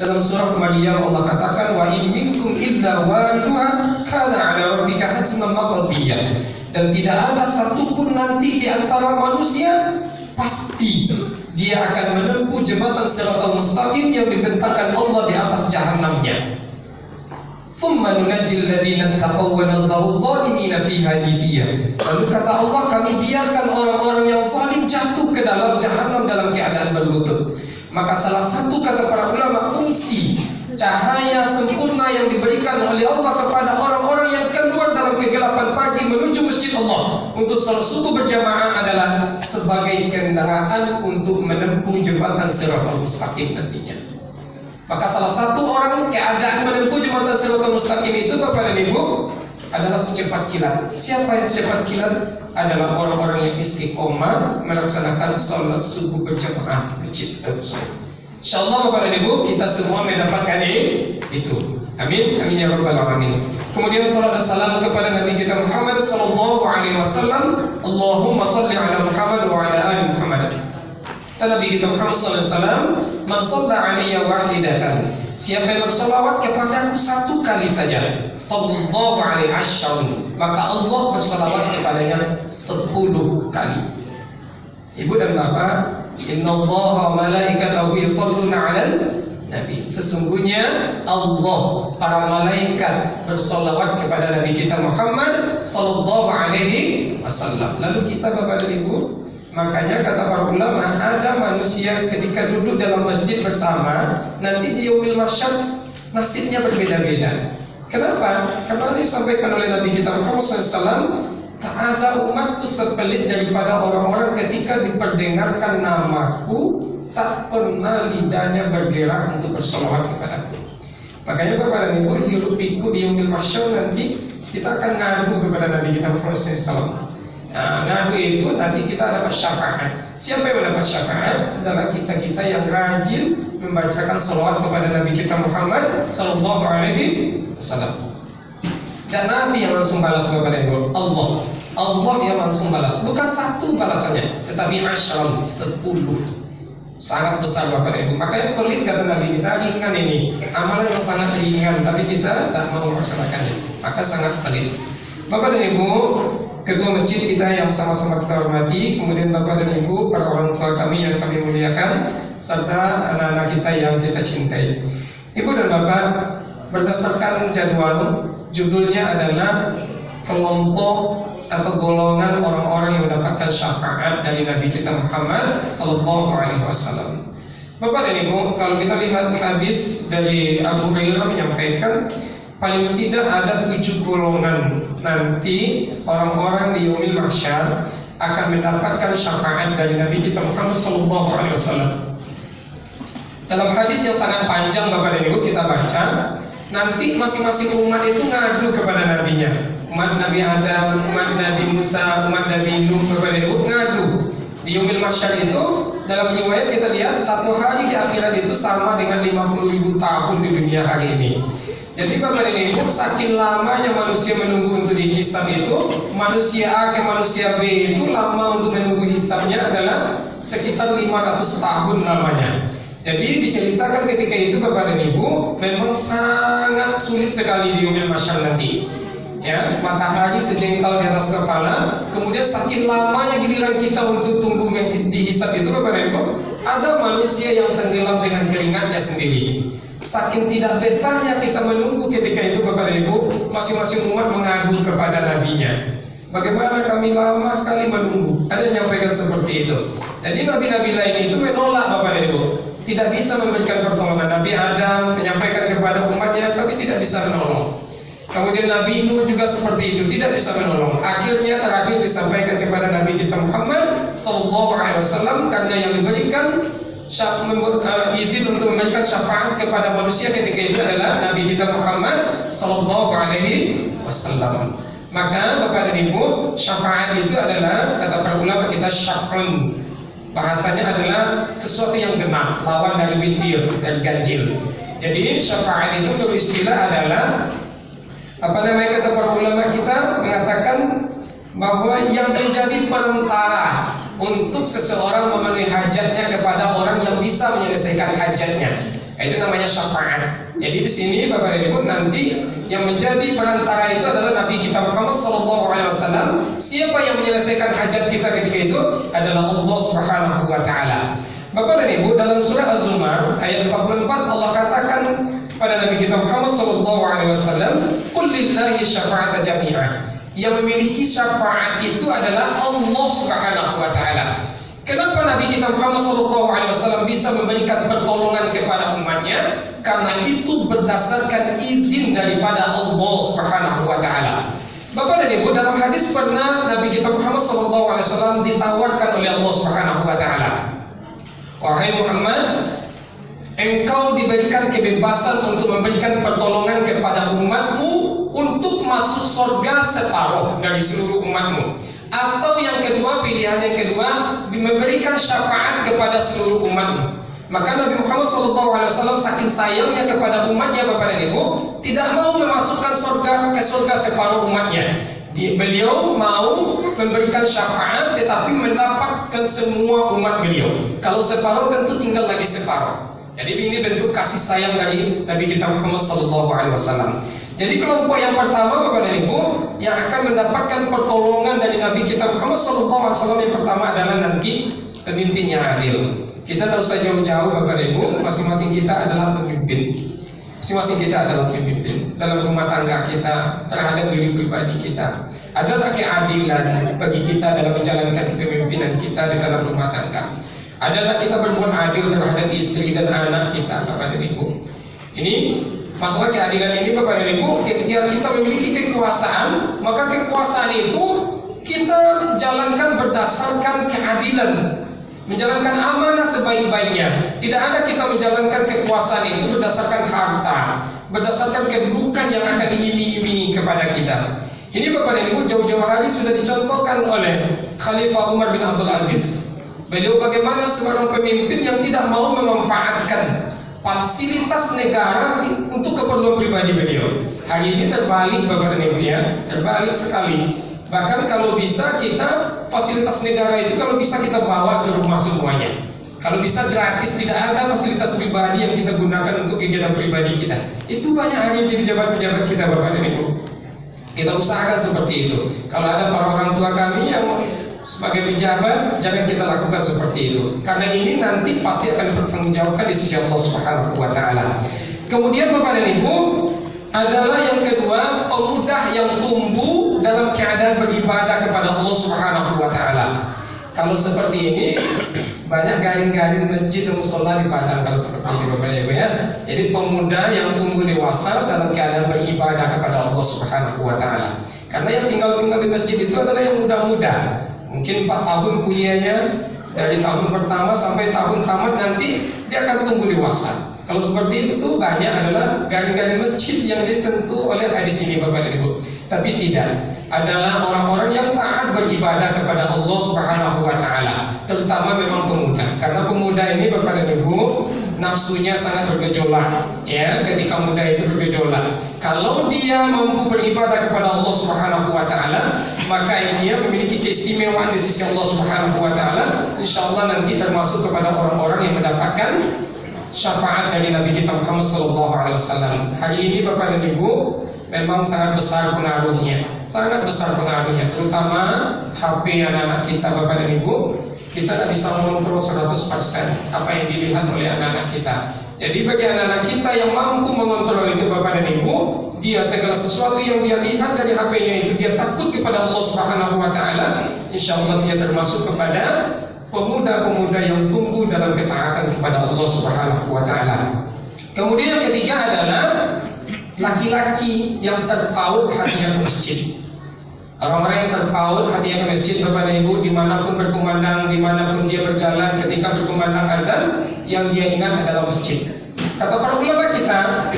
Dalam surah Maryam Allah katakan, wa in minkum illa wariduha kana 'ala rabbika hatman maqdiyya. Dan tidak ada satupun nanti di antara manusia pasti dia akan menempuh jembatan Shiratal Mustaqim yang dibentangkan Allah di atas jahanamnya. Thumma nunajjil ladzina taqaw wa nadharu adh-dhalimina fiha jithiya. Lalu kata Allah, kami biarkan orang-orang yang zalim jatuh ke dalam jahanam dalam keadaan berlutut. Maka salah satu kata para ulama, fungsi cahaya sempurna yang diberikan oleh Allah kepada orang-orang yang keluar dalam kegelapan pagi menuju masjid Allah untuk salat subuh berjamaah adalah sebagai kendaraan untuk menempuh jembatan Shiratal Mustaqim nantinya. Maka salah satu orang keadaan menempuh jembatan Shiratal Mustaqim itu, Bapak dan Ibu, adalah secepat kilat. Siapa yang secepat kilat? Adalah orang-orang yang istiqomah melaksanakan salat subuh berjamaah masjid. Insyaallah Bapak dan Ibu, kita semua mendapatkan itu. Amin, amin ya rabbal alamin. Kemudian salat dan salam kepada Nabi kita Muhammad sallallahu alaihi wasallam. Allahumma shalli ala Muhammad wa ala ali Muhammad. Nabi kita Muhammad sallallahu alaihi wasallam, man shalla alayya wahidatan, siapa yang bersolawat kepadaku satu kali saja, sallallahu alaihi wasallam, maka Allah bersolawat kepadanya 10 kali. Ibu dan bapak, innallaha malaikatahu yusholluna 'alan nabi. Sesungguhnya Allah, para malaikat bersolawat kepada Nabi kita Muhammad sallallahu alaihi wasallam. Lalu kita Bapak dan Ibu, makanya kata para ulama, ada manusia ketika duduk dalam masjid bersama, nanti di yaumil mahsyar nasibnya berbeda-beda. Kenapa? Karena disampaikan oleh Nabi kita Muhammad SAW, tak ada umatku sepelit daripada orang-orang ketika diperdengarkan namaku, tak pernah lidahnya bergerak untuk bersolawat kepadaku. Makanya Bapak dan Ibu, hidup pikuk di yaumil mahsyar nanti kita akan ngadu kepada Nabi kita Muhammad SAW. Nah, ngadu itu nanti kita dapat syafaat. Siapa yang mendapat syafaat? Adalah kita-kita yang rajin membacakan salawat kepada Nabi kita Muhammad sallallahu alaihi wasallam. Dan Nabi yang langsung balas kepada Ibu, Allah yang langsung balas. Bukan satu balasannya, tetapi 10. Sangat besar Bapak Ibu. Makanya pelit kata Nabi kita, ringan ini, amalan yang sangat ringan, tapi kita tak mau melaksanakannya, maka sangat pelit. Bapak dan Ibu, ketua masjid kita yang sama-sama kita hormati, kemudian Bapak dan Ibu, para orang tua kami yang kami muliakan, serta anak-anak kita yang kita cintai. Ibu dan Bapak, berdasarkan jadwal, judulnya adalah kelompok atau golongan orang-orang yang mendapatkan syafaat dari Nabi kita Muhammad sallallahu alaihi wasallam. Bapak dan Ibu, kalau kita lihat hadis dari Abu Hurairah menyampaikan, paling tidak ada 7 golongan nanti orang-orang di yaumil mahsyar akan mendapatkan syafaat dari Nabi kita Muhammad sallallahu alaihi wasallam. Dalam hadis yang sangat panjang Bapak dan Ibu kita baca, nanti masing-masing umat itu ngadu kepada nabinya. Umat Nabi Adam, umat Nabi Musa, umat Nabi Nuh, Bapak dan Ibu ngadu. Di yaumil mahsyar itu, dalam riwayat kita lihat 1 hari di akhirat itu sama dengan 50.000 tahun di dunia hari ini. Jadi Bapak dan Ibu, saking lamanya manusia menunggu untuk dihisab itu, manusia A ke manusia B itu lama untuk menunggu hisabnya adalah sekitar 500 tahun lamanya. Jadi diceritakan ketika itu Bapak dan Ibu, memang sangat sulit sekali di yaumil mahsyar nanti. Ya, matahari sejengkal di atas kepala, kemudian saking lamanya giliran kita untuk tunggu dihisab itu Bapak dan Ibu, ada manusia yang tenggelam dengan keringatnya sendiri. Saking tidak betahnya kita menunggu ketika itu Bapak dan Ibu, masing-masing umat mengadu kepada nabinya. Bagaimana kami lama kali menunggu. Ada yang menyampaikan seperti itu. Jadi nabi-nabi lain itu menolak Bapak dan Ibu, tidak bisa memberikan pertolongan. Nabi Adam menyampaikan kepada umatnya, tapi tidak bisa menolong. Kemudian Nabi Nuh juga seperti itu, tidak bisa menolong. Akhirnya terakhir disampaikan kepada Nabi kita Muhammad sallallahu alaihi wasallam, karena yang diberikan izin untuk memberikan syafaat kepada manusia ketika itu adalah Nabi kita Muhammad sallallahu alaihi wasallam. Maka Bapak dan Ibu, syafaat itu adalah, kata para ulama kita, syaf'un. Bahasanya adalah sesuatu yang genap, lawan dari witir, dari ganjil. Jadi syafaat itu menurut istilah adalah, kata para ulama kita mengatakan bahwa yang menjadi perantara untuk seseorang memenuhi hajatnya kepada orang yang bisa menyelesaikan hajatnya. Itu namanya syafaat. Jadi di sini Bapak dan Ibu nanti yang menjadi perantara itu adalah Nabi kita Muhammad SAW. Siapa yang menyelesaikan hajat kita ketika itu adalah Allah Subhanahu wa Ta'ala. Bapak dan Ibu, dalam surah Az-Zumar ayat 44 Allah katakan pada Nabi kita Muhammad SAW, "Qul lillahi syafa'ata jami'ah." Yang memiliki syafaat itu adalah Allah Subhanahu wa Ta'ala. Kenapa Nabi kita Muhammad SAW bisa memberikan pertolongan kepada umatnya? Karena itu berdasarkan izin daripada Allah Subhanahu wa Ta'ala. Bapak dan Ibu, dalam hadis pernah Nabi kita Muhammad SAW ditawarkan oleh Allah Subhanahu wa Ta'ala, "Wahai Muhammad, engkau diberikan kebebasan untuk memberikan pertolongan kepada umatmu untuk masuk surga separuh dari seluruh umatmu. Atau yang kedua, pilihan yang kedua, memberikan syafaat kepada seluruh umatmu." Maka Nabi Muhammad SAW saking sayangnya kepada umatnya Bapak dan Ibu, tidak mau memasukkan surga ke surga separuh umatnya. Beliau mau memberikan syafaat tetapi mendapatkan semua umat beliau. Kalau separuh tentu tinggal lagi separuh. Jadi ini bentuk kasih sayang dari Nabi kita Muhammad SAW. Jadi kelompok yang pertama Bapak dan Ibu yang akan mendapatkan pertolongan dari Nabi kita Muhammad SAW yang pertama adalah nanti pemimpin yang adil. Kita tidak usah jauh-jauh Bapak dan Ibu, masing-masing kita adalah pemimpin. Masing-masing kita adalah pemimpin dalam rumah tangga kita, terhadap diri pribadi kita. Adalah keadilan bagi kita dalam menjalankan kepemimpinan kita di dalam rumah tangga. Adalah kita berbuat adil terhadap istri dan anak kita Bapak dan Ibu. Ini masalah keadilan ini Bapak dan Ibu, ketika kita memiliki kekuasaan, maka kekuasaan itu kita jalankan berdasarkan keadilan, menjalankan amanah sebaik-baiknya. Tidak ada kita menjalankan kekuasaan itu berdasarkan harta, berdasarkan kedudukan yang akan diiming-imingi kepada kita. Ini Bapak dan Ibu jauh-jauh hari sudah dicontohkan oleh Khalifah Umar bin Abdul Aziz. Beliau bagaimana seorang pemimpin yang tidak mau memanfaatkan fasilitas negara untuk keperluan pribadi beliau. Hari ini terbalik Bapak dan Ibu ya, terbalik sekali. Bahkan kalau bisa kita fasilitas negara itu kalau bisa kita bawa ke rumah semuanya. Kalau bisa gratis, tidak ada fasilitas pribadi yang kita gunakan untuk kegiatan pribadi kita. Itu banyak hari di pejabat-pejabat kita Bapak dan Ibu. Kita usahakan seperti itu. Kalau ada para orang tua kami yang sebagai pejabat, jangan kita lakukan seperti itu. Karena ini nanti pasti akan dipertanggungjawabkan di sisi Allah Subhanahu wa Ta'ala. Kemudian Bapak dan Ibu, adalah yang kedua, pemuda yang tumbuh dalam keadaan beribadah kepada Allah Subhanahu wa Ta'ala. Kalau seperti ini, banyak garing-garing masjid dan musola di Padang kalau seperti ini Bapak dan Ibu ya. Jadi pemuda yang tumbuh dewasa dalam keadaan beribadah kepada Allah Subhanahu wa Ta'ala. Karena yang tinggal-tinggal di masjid itu adalah yang muda-muda. Mungkin 4 tahun kuliahnya, dari tahun pertama sampai tahun tamat nanti dia akan tumbuh dewasa. Kalau seperti itu banyak adalah garing-garing masjid yang disentuh oleh hadis ini Bapak dan Ibu. Tapi tidak, adalah orang-orang yang taat beribadah kepada Allah Subhanahu wa Ta'ala, terutama memang pemuda. Karena pemuda ini Bapak dan Ibu nafsunya sangat bergejolak ya, ketika muda itu bergejolak. Kalau dia mampu beribadah kepada Allah Subhanahu wa Ta'ala, maka dia memiliki keistimewaan di sisi Allah Subhanahu wa Ta'ala. Insyaallah nanti termasuk kepada orang-orang yang mendapatkan syafaat dari Nabi kita Muhammad SAW. Hari ini Bapak dan Ibu memang sangat besar pengaruhnya, terutama HP anak-anak kita Bapak dan Ibu. Kita tidak bisa mengontrol 100% apa yang dilihat oleh anak-anak kita. Jadi bagi anak-anak kita yang mampu mengontrol itu Bapak dan Ibu, dia segala sesuatu yang dia lihat dari HP-nya itu dia takut kepada Allah Subhanahu wa Ta'ala, insyaallah dia termasuk kepada pemuda-pemuda yang tumbuh dalam ketaatan kepada Allah Subhanahu wa Ta'ala. Kemudian yang ketiga adalah laki-laki yang terpaut hatinya ke masjid. Orang-orang yang terpaut hatinya ke masjid Bapak dan Ibu, dimanapun berkumandang, dimanapun dia berjalan, ketika berkumandang azan, yang dia ingat adalah masjid. Kata para ulama kita,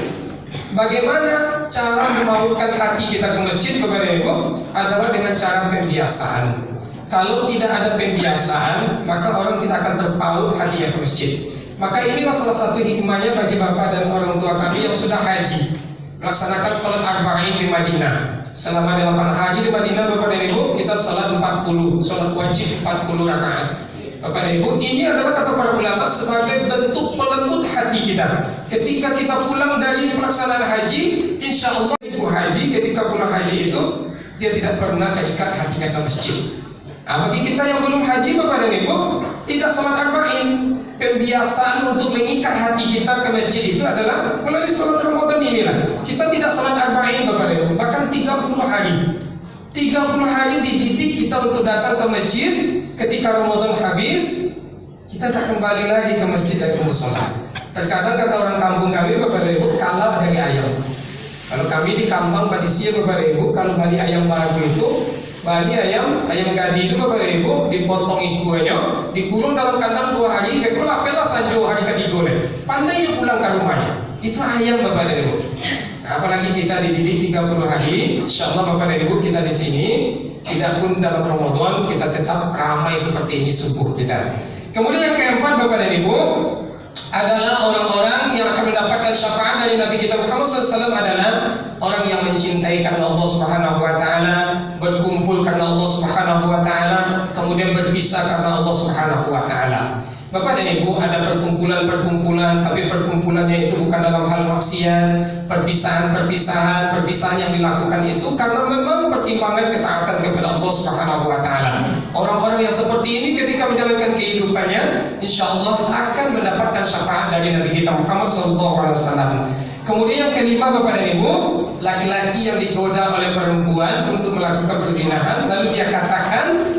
bagaimana cara memautkan hati kita ke masjid Bapak dan Ibu adalah dengan cara pembiasaan. Kalau tidak ada pembiasaan, maka orang tidak akan terpaut hatinya ke masjid. Maka inilah salah satu hikmahnya bagi Bapak dan orang tua kami yang sudah haji, melaksanakan salat arba'in di Madinah. Selama 8 hari di Madinah Bapak dan Ibu, kita salat 40, salat wajib 40 rakaat. Bapak dan Ibu, ini adalah kata para ulama sebagai bentuk pelembut hati kita. Ketika kita pulang dari pelaksanaan haji, insya Allah ibu haji ketika pulang haji itu dia tidak pernah terikat hatinya ke masjid. Nah, bagi kita yang belum haji Bapak dan Ibu, tidak salat arba'in. Pembiasaan untuk mengikat hati kita ke masjid itu adalah melalui salat Ramadan inilah. Kita tidak salat arba'in Bapak dan Ibu, bahkan 30 hari. 30 hari dididik kita untuk datang ke masjid. Ketika Ramadan habis, kita tak kembali lagi ke masjid dan ke musola. Terkadang kata orang kampung kami Bapak dan Ibu, kalah dari ayam. Kalau kami di kampung pasisir Bapak dan Ibu, kalau bali ayam baru itu, bali ayam gadi itu Bapak dan Ibu, dipotong ikuannya, dikurung dalam kandang 2 hari, bekul apelah saja hari ketiga. Pandai pulang ke rumahnya. Itu ayam Bapak dan Ibu. Apalagi kita dididik 30 hari, insyaallah Bapak dan Ibu kita di sini tidak pun dalam Ramadan kita tetap ramai seperti ini subuh kita. Kemudian yang keempat Bapak dan Ibu adalah orang-orang yang akan mendapatkan syafaat dari Nabi kita Muhammad SAW adalah orang yang mencintai karena Allah Subhanahu Wa Taala, berkumpul karena Allah Subhanahu Wa Taala, kemudian berpisah karena Allah Subhanahu Wa Taala. Bapak dan Ibu, ada perkumpulan-perkumpulan, tapi perkumpulannya itu bukan dalam hal maksiat. Perpisahan yang dilakukan itu karena memang pertimbangan ketaatan kepada Allah Subhanahu Wa Taala. Orang-orang yang seperti ini ketika menjalankan kehidupannya, insya Allah akan mendapatkan syafaat dari Nabi kita Muhammad SAW. Kemudian yang kelima Bapak dan Ibu, laki-laki yang digoda oleh perempuan untuk melakukan perzinahan, lalu dia katakan,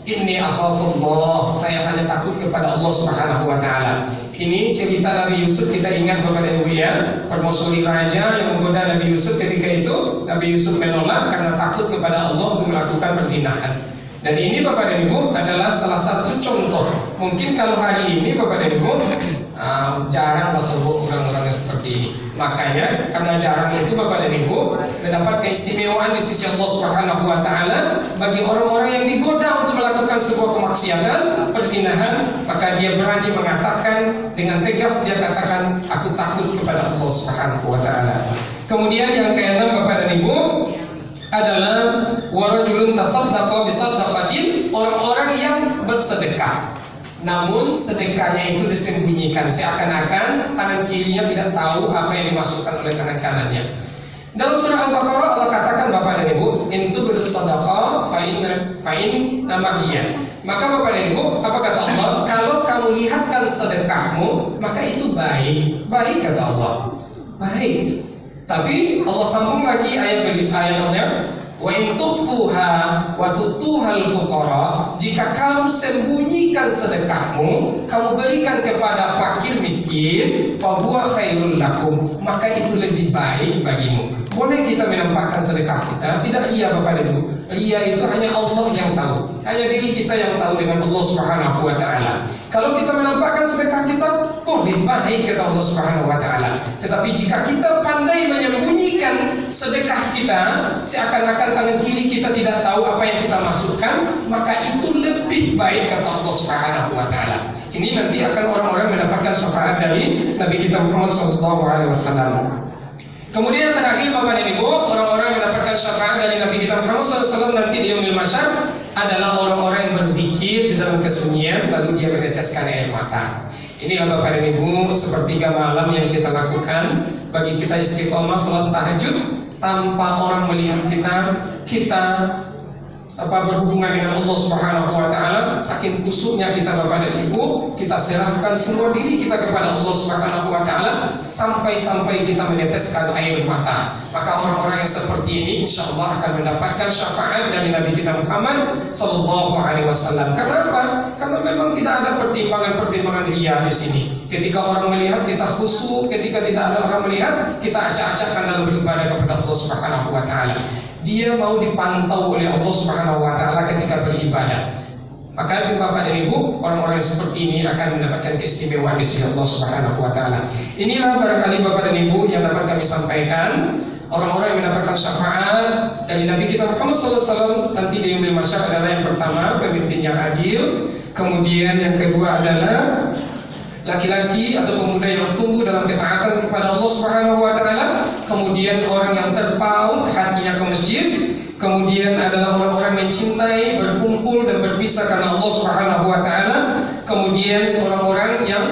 Inni akhafullah, saya hanya takut kepada Allah Subhanahu Wa Taala. Ini cerita Nabi Yusuf, kita ingat Bapak dan Ibu ya, permaisuri raja yang menggoda Nabi Yusuf. Ketika itu Nabi Yusuf menolak karena takut kepada Allah untuk melakukan perzinahan. Dan ini Bapak dan Ibu adalah salah satu contoh. Mungkin kalau hari ini Bapak dan Ibu jarang tersebut orang-orang yang seperti ini. Makanya karena jarang itu Bapak dan Ibu mendapat keistimewaan di sisi Allah Subhanahu Wa Taala bagi orang-orang yang digoda untuk melakukan sebuah kemaksiatan, perzinahan, maka dia berani mengatakan dengan tegas, dia katakan aku takut kepada Allah Subhanahu Wa Taala. Kemudian yang keenam Bapak dan Ibu adalah warajulun tasaddaqa bisaddaqatin, orang-orang yang bersedekah. Namun sedekahnya itu disembunyikan, seakan-akan tangan kirinya tidak tahu apa yang dimasukkan oleh tangan kanannya. Dalam surah Al-Baqarah Allah katakan Bapak dan Ibu, intu bersedekah fa'in namahiyah. Maka Bapak dan Ibu, apa kata Allah? Kalau kamu lihatkan sedekahmu, maka itu baik. Baik kata Allah. Baik. Tapi Allah sambung lagi ayat-ayatnya. Wa in tukhfuha wa tutuhal fuqara, jika kamu sembunyikan sedekahmu, kamu berikan kepada fakir miskin, fa huwa khairul lakum, maka itu lebih baik bagimu. Boleh kita menampakkan sedekah kita, tidak ria Bapak dan Ibu. Ria itu hanya Allah yang tahu, hanya diri kita yang tahu dengan Allah Subhanahu Wa Taala. Kalau kita menampakkan sedekah kita, boleh, baik kata Allah Subhanahu Wa Taala. Tetapi jika kita pandai menyembunyikan sedekah kita, seakan-akan tangan kiri kita tidak tahu apa yang kita masukkan, maka itu lebih baik kata Allah Subhanahu Wa Taala. Ini nanti akan orang-orang mendapatkan syafaat dari Nabi kita Muhammad SAW. Kemudian terakhir Bapak dan Ibu, orang-orang yang mendapatkan syafaat dari Nabi kita Muhammad SAW nanti di yaumil mahsyar adalah orang-orang yang berzikir di dalam kesunyian lalu dia meneteskan air mata. Inilah Bapak dan Ibu sepertiga malam yang kita lakukan bagi kita istiqomah salat tahajud tanpa orang melihat kita berhubungan dengan Allah Subhanahu Wa Taala. Saking kusuknya kita Bapak dan Ibu, kita serahkan seluruh diri kita kepada Allah Subhanahu Wa Taala sampai kita meneteskan air mata. Maka orang-orang yang seperti ini insya Allah akan mendapatkan syafaat dari Nabi kita Muhammad Sallallahu Alaihi Wasallam. Kenapa? Karena memang tidak ada pertimbangan ria di sini. Ketika orang melihat kita khusyuk, ketika tidak ada orang melihat kita acak-acakkan dalam beribadah kepada Allah Subhanahu Wa Taala. Dia mau dipantau oleh Allah Subhanahu Wa Taala ketika beribadah. Maka Bapak dan Ibu, orang-orang seperti ini akan mendapatkan keistimewaan di sisi Allah Subhanahu Wa Taala. Inilah barangkali Bapak dan Ibu yang dapat kami sampaikan. Orang-orang yang mendapatkan syafaat dari Nabi kita Muhammad SAW nanti di yaumil mahsyar adalah yang pertama pemimpin yang adil, kemudian yang kedua adalah laki-laki atau pemuda yang tumbuh dalam ketaatan kepada Allah Subhanahu Wa Taala, kemudian orang yang terpaut hatinya ke masjid, kemudian adalah orang-orang mencintai, berkumpul dan berpisah karena Allah Subhanahu Wa Taala, Kemudian orang-orang yang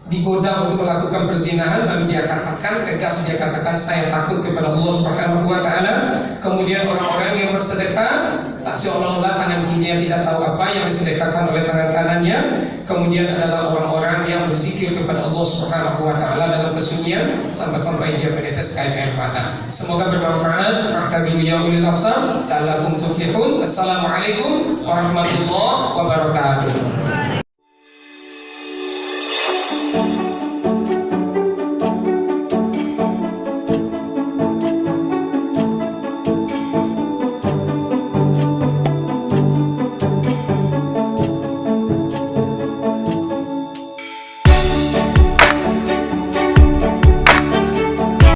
digoda untuk melakukan perzinahan, lalu dia katakan tegas, dia katakan saya takut kepada Allah Subhanahu wa taala. Kemudian orang-orang yang bersedekah, tak seolah-olah tangan kirinya tidak tahu apa yang disedekahkan oleh tangan kanannya. Kemudian adalah orang-orang yang berzikir kepada Allah Subhanahu wa taala dalam kesunyian sampai-sampai dia meneteskan air mata. Semoga bermanfaat. Fa'tabiru ya ulil absar la'allakum tuflihun. Assalamualaikum warahmatullahi wabarakatuh.